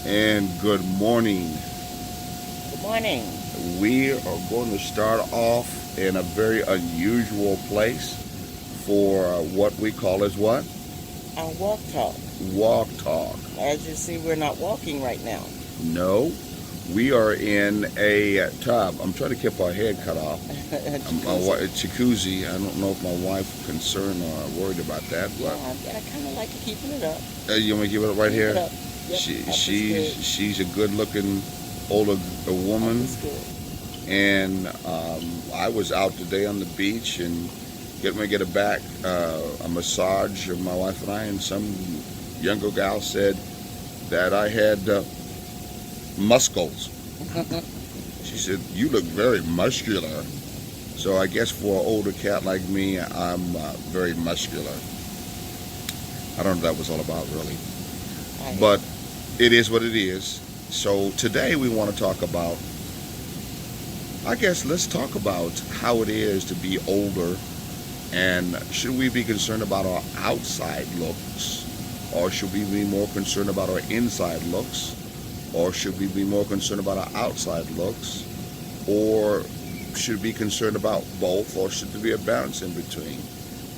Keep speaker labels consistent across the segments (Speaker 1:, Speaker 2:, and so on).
Speaker 1: And good morning.
Speaker 2: Good morning.
Speaker 1: We are going to start off in a very unusual place for what we call as what?
Speaker 2: Our walk talk.
Speaker 1: Walk talk.
Speaker 2: As you see, we're not walking right now.
Speaker 1: No, we are in a tub. I'm trying to keep our head cut off. Jacuzzi. I don't know if my wife concerned or worried about that, but
Speaker 2: I kind of like keeping it up.
Speaker 1: You want me to give it up right here?
Speaker 2: It up. Yep,
Speaker 1: she's a good-looking older woman.
Speaker 2: That's good.
Speaker 1: And I was out today on the beach and getting ready to get a massage of my wife and I, and some younger gal said that I had muscles. She said, "You look very muscular." So I guess for an older cat like me, I'm very muscular. I don't know what that was all about, really. But it is what it is. So today we want to talk about, let's talk about how it is to be older, and should we be concerned about our outside looks, or should we be more concerned about our inside looks, or should we be more concerned about our outside looks, or should we be concerned about both, or should there be a balance in between?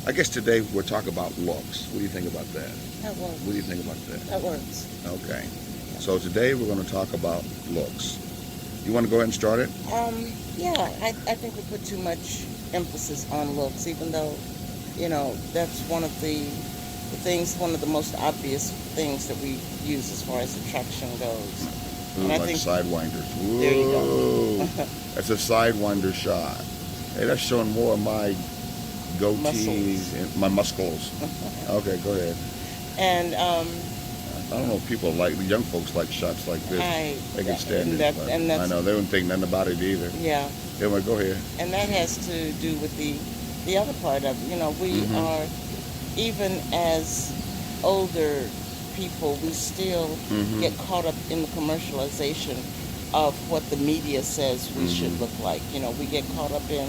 Speaker 1: I guess today we're talking about looks. What do you think about that?
Speaker 2: That works.
Speaker 1: What do you think about that?
Speaker 2: That works.
Speaker 1: Okay. So today we're going to talk about looks. You want to go ahead and start it?
Speaker 2: Yeah, I think we put too much emphasis on looks, even though, that's one of the things, one of the most obvious things that we use as far as attraction goes.
Speaker 1: Ooh,
Speaker 2: and I
Speaker 1: like
Speaker 2: think
Speaker 1: sidewinders. Whoa.
Speaker 2: There you go.
Speaker 1: That's a sidewinder shot. Hey, that's showing more of my goatees and my muscles. Okay, go ahead.
Speaker 2: And
Speaker 1: I don't know if people like, the young folks like shots like this. They can stand it. I know, they wouldn't think nothing about it either.
Speaker 2: Yeah.
Speaker 1: Anyway, go ahead.
Speaker 2: And that has to do with the other part of it. We are, even as older people, we still get caught up in the commercialization of what the media says we should look like. We get caught up in,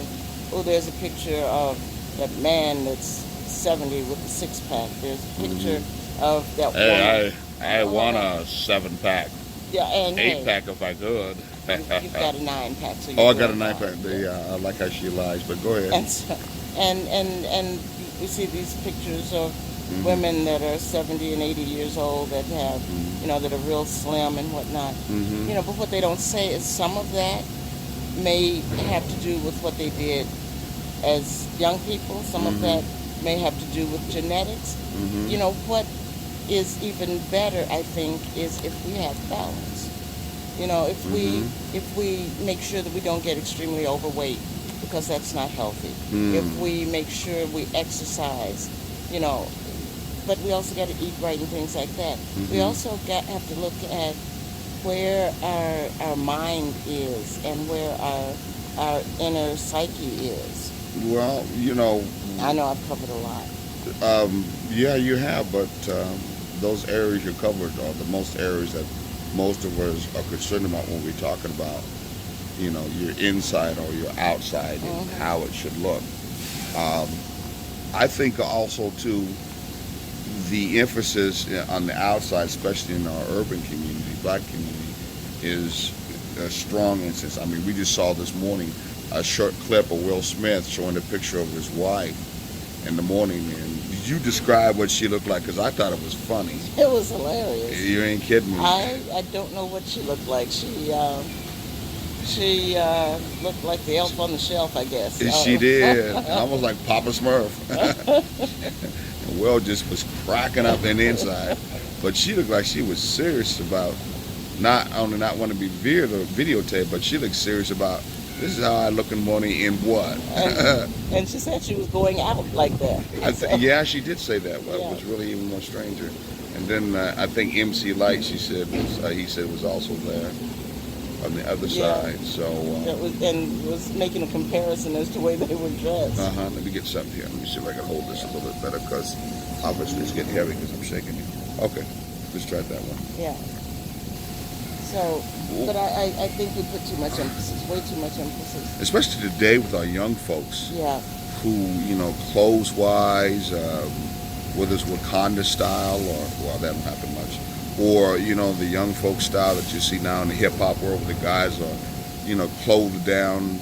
Speaker 2: there's a picture of that man that's 70 with a six-pack. There's a picture of that woman.
Speaker 1: I want a 7-pack.
Speaker 2: Yeah, and
Speaker 1: 8-pack if I could.
Speaker 2: You've got a 9-pack. So
Speaker 1: I got a 9-pack. Yeah, I like how she lies, but go ahead.
Speaker 2: And we see these pictures of women that are 70 and 80 years old that have, that are real slim and whatnot. But what they don't say is some of that may have to do with what they did as young people. Some of that may have to do with genetics. What is even better, I think, is if we have balance. If we make sure that we don't get extremely overweight, because that's not healthy. If we make sure we exercise, but we also got to eat right and things like that. We also have to look at where our mind is and where our inner psyche is.
Speaker 1: Well,
Speaker 2: I know I've covered a lot.
Speaker 1: Yeah, you have, but those areas you covered are the most areas that most of us are concerned about when we're talking about, your inside or your outside and how it should look. I think also, too, the emphasis on the outside, especially in our urban community, black community, is a strong emphasis. I mean, we just saw this morning a short clip of Will Smith showing a picture of his wife in the morning, and did you describe what she looked like? Because I thought it was funny.
Speaker 2: It was hilarious.
Speaker 1: You ain't kidding me.
Speaker 2: I don't know what she looked like. She looked like the elf on the shelf, I guess.
Speaker 1: She did. Almost like Papa Smurf. And Will just was cracking up in the inside. But she looked like she was serious about not only not wanting to be videotaped, but she looked serious about, this is how I look in the morning in what?
Speaker 2: And she said she was going out like that.
Speaker 1: Yeah, she did say that. Well, it was really even more stranger. And then I think MC Light, he said was also there on the other side. So
Speaker 2: was making a comparison as to the way they were dressed.
Speaker 1: Let me get something here. Let me see if I can hold this a little bit better, because obviously it's getting heavy because I'm shaking it. Okay, let's try that one.
Speaker 2: Yeah. So, but I think we put too much emphasis, way too much emphasis.
Speaker 1: Especially today with our young folks.
Speaker 2: Yeah.
Speaker 1: Who, clothes-wise, whether it's Wakanda style or, well, that don't happen much, or the young folk style that you see now in the hip hop world, where the guys are clothed down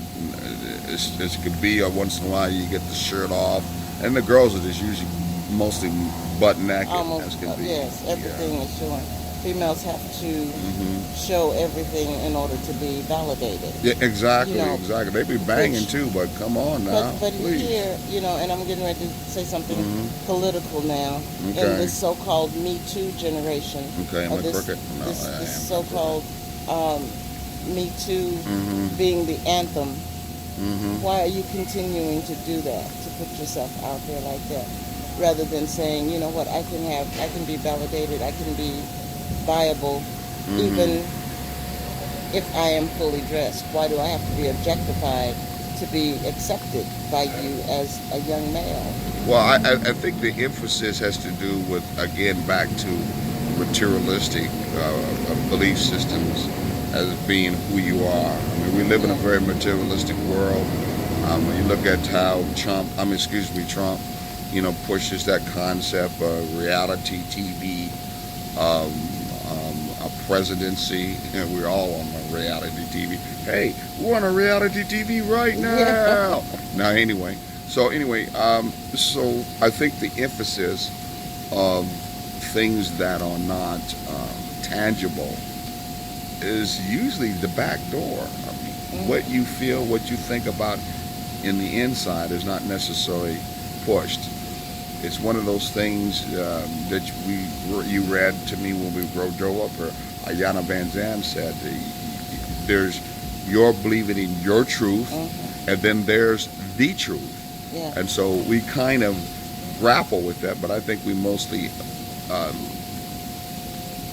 Speaker 1: as could be, or once in a while you get the shirt off, and the girls are just usually mostly butt naked as
Speaker 2: Almost,
Speaker 1: can be.
Speaker 2: yes, everything
Speaker 1: Yeah.
Speaker 2: is showing. Females have to
Speaker 1: Hmm.
Speaker 2: show everything in order to be validated.
Speaker 1: Yeah, exactly,
Speaker 2: You know,
Speaker 1: exactly. They be banging
Speaker 2: which-
Speaker 1: too, but come on now,
Speaker 2: But
Speaker 1: please.
Speaker 2: here, and I'm getting ready to say something
Speaker 1: Mhm.
Speaker 2: political now. In
Speaker 1: Okay.
Speaker 2: this so-called Me Too generation,
Speaker 1: Okay, am
Speaker 2: or
Speaker 1: I crooked? No,
Speaker 2: this,
Speaker 1: I
Speaker 2: this
Speaker 1: am.
Speaker 2: so-called Me Too
Speaker 1: Mm-hmm.
Speaker 2: being the anthem,
Speaker 1: Mm-hmm.
Speaker 2: why are you continuing to do that, to put yourself out there like that, rather than saying, you know what, I can be validated, I can be viable,
Speaker 1: Mm-hmm.
Speaker 2: even if I am fully dressed. Why do I have to be objectified to be accepted by you as a young male?
Speaker 1: Well, I think the emphasis has to do with, again, back to materialistic belief systems as being who you are. I mean, we live in a very materialistic world. When you look at how Trump, pushes that concept of reality TV, a presidency, and we're all on a reality TV. Hey, we're on a reality TV right now. Now, anyway. So I think the emphasis of things that are not tangible is usually the back door. I mean, what you feel, what you think about in the inside is not necessarily pushed. It's one of those things that you read to me when we drove up here. Ayana Van Zan said, "There's you're believing in your truth, and then there's the truth."
Speaker 2: Yeah.
Speaker 1: And so we kind of grapple with that, but I think we mostly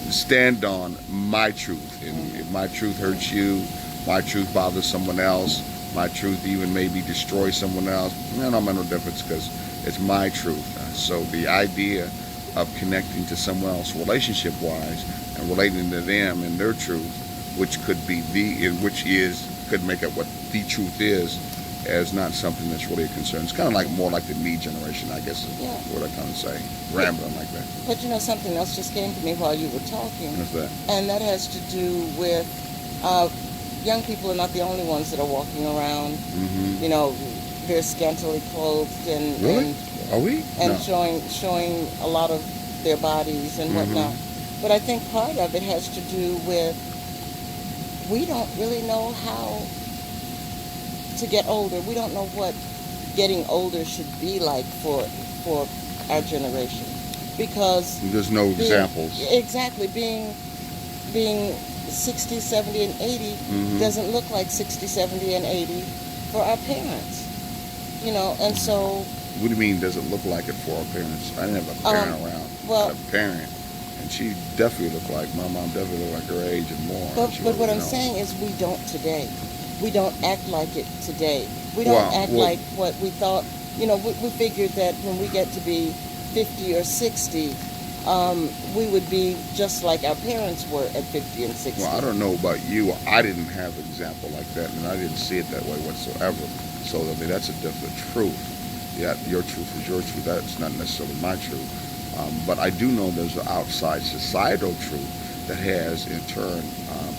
Speaker 1: stand on my truth. And if my truth hurts you, my truth bothers someone else, my truth even maybe destroys someone else, then I'm no difference because it's my truth. So the idea of connecting to someone else relationship-wise and relating to them and their truth, which could be could make it what the truth is not something that's really a concern. It's kind of like more like the me generation, I guess is what I kind of say, rambling like that.
Speaker 2: But something else just came to me while you were talking.
Speaker 1: What's that?
Speaker 2: And that has to do with young people are not the only ones that are walking around, very scantily clothed and
Speaker 1: Really? Are we?
Speaker 2: and
Speaker 1: No.
Speaker 2: showing a lot of their bodies and whatnot. But I think part of it has to do with we don't really know how to get older. We don't know what getting older should be like for our generation, because
Speaker 1: There's no examples.
Speaker 2: Exactly, being 60, 70, and 80 doesn't look like 60, 70, and 80 for our parents. And so.
Speaker 1: What do you mean doesn't look like it for our parents? I didn't have a parent around.
Speaker 2: Well,
Speaker 1: I had a parent, and she definitely looked like, my mom definitely looked like her age and more.
Speaker 2: But what I'm saying is we don't today. We don't act like it today. We don't act like what we thought. We figured that when we get to be 50 or 60, we would be just like our parents were at 50 and 60.
Speaker 1: Well, I don't know about you. I didn't have an example like that, and I didn't see it that way whatsoever. So, I mean, that's a different truth. Yeah, your truth is your truth. That's not necessarily my truth. But I do know there's an outside societal truth that has, in turn,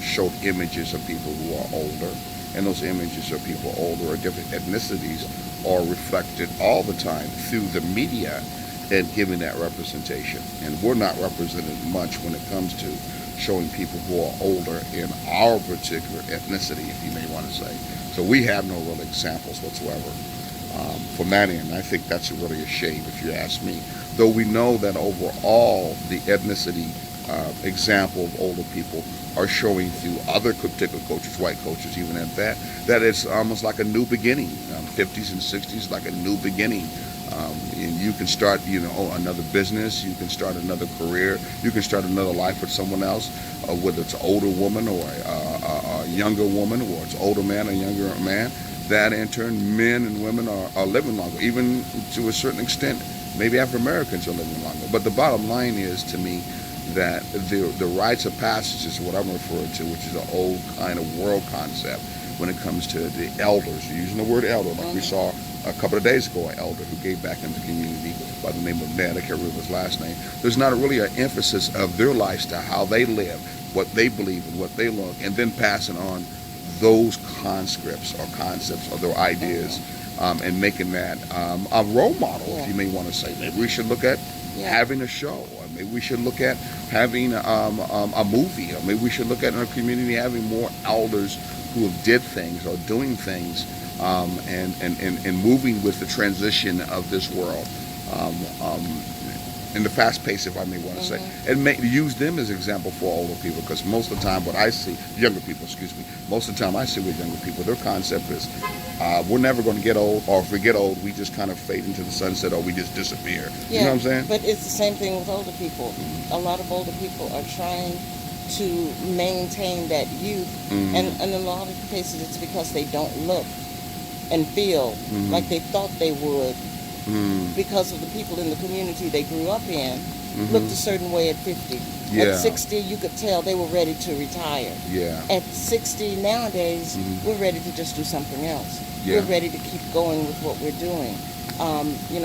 Speaker 1: showed images of people who are older. And those images of people older or different ethnicities are reflected all the time through the media and giving that representation. And we're not represented much when it comes to showing people who are older in our particular ethnicity, if you may want to say. So we have no real examples whatsoever from that end. I think that's really a shame, if you ask me. Though we know that overall the ethnicity example of older people are showing through other particular cultures, white cultures even at that it's almost like a new beginning. 50s and 60s, like a new beginning. And you can start, another business, you can start another career, you can start another life with someone else, whether it's an older woman or a younger woman, or it's an older man or younger man. That in turn, men and women are living longer, even to a certain extent, maybe African Americans are living longer. But the bottom line is, to me, that the rites of passage is what I'm referring to, which is an old kind of world concept when it comes to the elders. You're using the word elder, like we saw a couple of days ago, an elder who gave back into the community by the name of Ned. I can't remember his last name. There's not really an emphasis of their lifestyle, how they live, what they believe and what they look, and then passing on those conscripts or concepts or their ideas, and making that a role model, if you may want to say. Maybe we should look at having a show, or maybe we should look at having a movie, or maybe we should look at in our community having more elders who have did things or doing things, and moving with the transition of this world, in the fast pace, if I may want to say, and use them as example for older people, because most of the time what I see, younger people, excuse me, most of the time I see with younger people, their concept is we're never going to get old, or if we get old, we just kind of fade into the sunset, or we just disappear. You know what I'm saying?
Speaker 2: But it's the same thing with older people. A lot of older people are trying to maintain that youth, and in a lot of cases it's because they don't look and feel like they thought they would, because of the people in the community they grew up in looked a certain way at 50. At 60, you could tell they were ready to retire. At 60 nowadays, we're ready to just do something else. We're ready to keep going with what we're doing.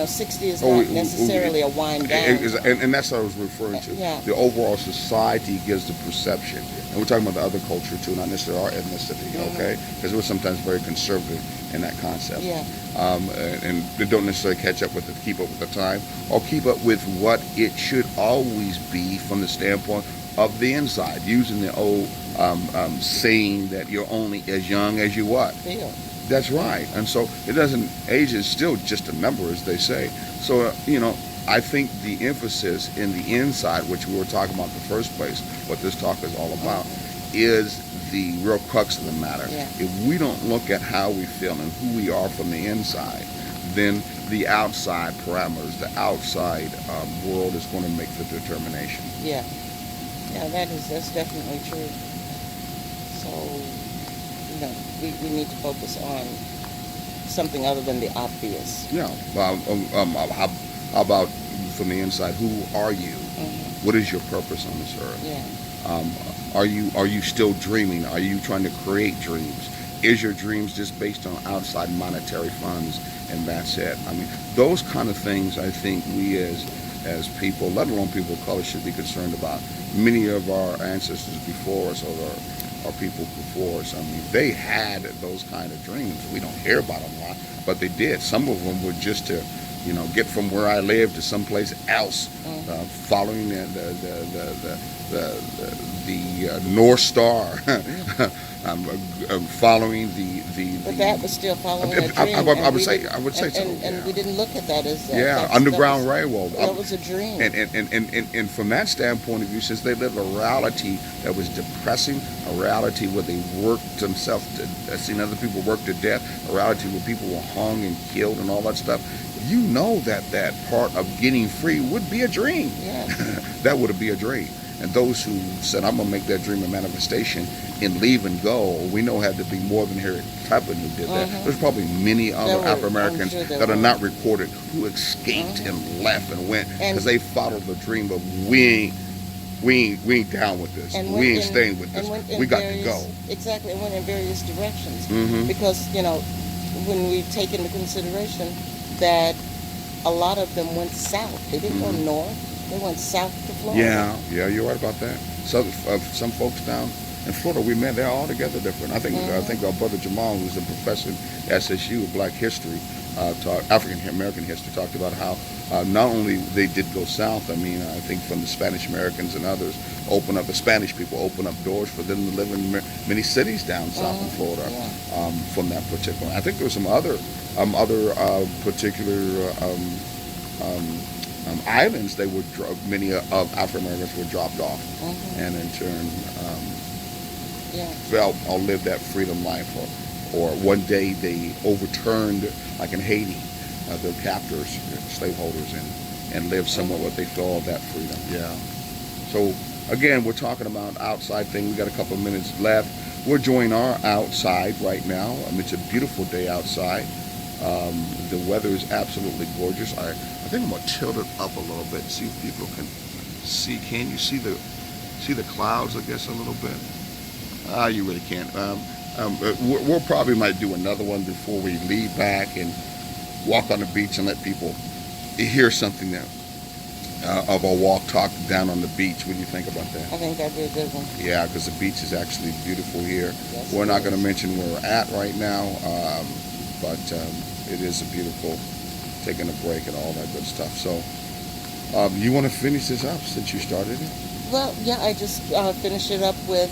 Speaker 2: 60 is not necessarily a wind down.
Speaker 1: And that's what I was referring to. The overall society gives the perception. And we're talking about the other culture too, not necessarily our ethnicity, okay? Because we're sometimes very conservative in that concept. And they don't necessarily keep up with the time, or keep up with what it should always be from the standpoint of the inside, using the old saying that you're only as young as you what?
Speaker 2: Feel.
Speaker 1: That's right. And so it doesn't, age is still just a number, as they say. So, I think the emphasis in the inside, which we were talking about in the first place, what this talk is all about, is the real crux of the matter. If we don't look at how we feel and who we are from the inside, then the outside parameters, the outside world is going to make the determination.
Speaker 2: That's definitely true. So, we need to focus on something other than the obvious.
Speaker 1: How about from the inside? Who are you? What is your purpose on this earth? Are you still dreaming? Are you trying to create dreams? Is your dreams just based on outside monetary funds and that's it? I mean, those kind of things I think we as people, let alone people of color, should be concerned about. Many of our ancestors before us, or people before us, I mean, they had those kind of dreams. We don't hear about them a lot, but they did. Some of them were just to, get from where I live to someplace else, following the North Star, following the.
Speaker 2: But that was still following a dream.
Speaker 1: I would say so.
Speaker 2: And we didn't look at that as
Speaker 1: Underground Railroad.
Speaker 2: That was a dream.
Speaker 1: And from that standpoint of view, since they lived a reality that was depressing, a reality where they worked themselves, I've seen other people work to death, a reality where people were hung and killed and all that stuff. That part of getting free would be a dream. That would be a dream. And those who said, I'm going to make that dream a manifestation and leave and go, we know had to be more than Harriet Tubman who did that. There's probably many other Afro-Americans that are not recorded who escaped and left and went because they followed the dream of we ain't down with this. We ain't staying with this. We got to go.
Speaker 2: Exactly, and went in various directions. Because, when we take into consideration that a lot of them went south. They didn't go north. They went south to Florida.
Speaker 1: Yeah, you're right about that. Some folks down in Florida, they're all together different. I think our brother Jamal, who's a professor at SSU of Black history, African American history, talked about how not only they did go south. I mean, I think from the Spanish Americans and others, the Spanish people open up doors for them to live in many cities down south in Florida. From that particular, I think there were some other particular islands. Many of African Americans were dropped off, and in turn felt or lived that freedom life. Or one day they overturned, like in Haiti, their captors, slaveholders, and lived somewhat what they call that freedom. So again, we're talking about outside thing. We got a couple of minutes left. We're enjoying our outside right now. It's a beautiful day outside. The weather is absolutely gorgeous. I think I'm gonna tilt it up a little bit, see if people can see. Can you see the clouds? I guess a little bit. You really can't. We'll probably might do another one before we leave back, and walk on the beach and let people hear something that of a walk talk down on the beach. What do you think about that?
Speaker 2: I think that'd be a good one.
Speaker 1: Yeah, because the beach is actually beautiful here.
Speaker 2: Yes,
Speaker 1: We're
Speaker 2: it
Speaker 1: not
Speaker 2: is.
Speaker 1: going to mention where we're at right now, but it is a beautiful, taking a break and all that good stuff. So you want to finish this up since you started it?
Speaker 2: Well, yeah, I just finished it up with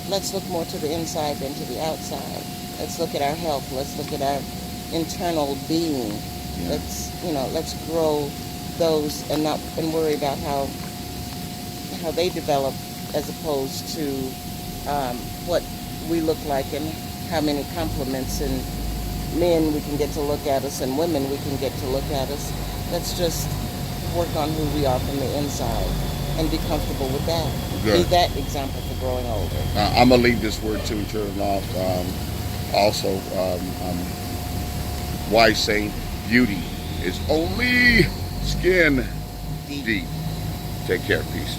Speaker 2: let's look more to the inside than to the outside. Let's look at our health. Let's look at our internal being.
Speaker 1: Yeah.
Speaker 2: Let's grow those and not worry about how they develop, as opposed to what we look like and how many compliments and men we can get to look at us and women we can get to look at us. Let's just work on who we are from the inside and be comfortable with that.
Speaker 1: Good.
Speaker 2: Be that example for growing older.
Speaker 1: I'm going to leave this word too and turn it off. Also, wise saying, beauty is only skin deep. Take care. Peace.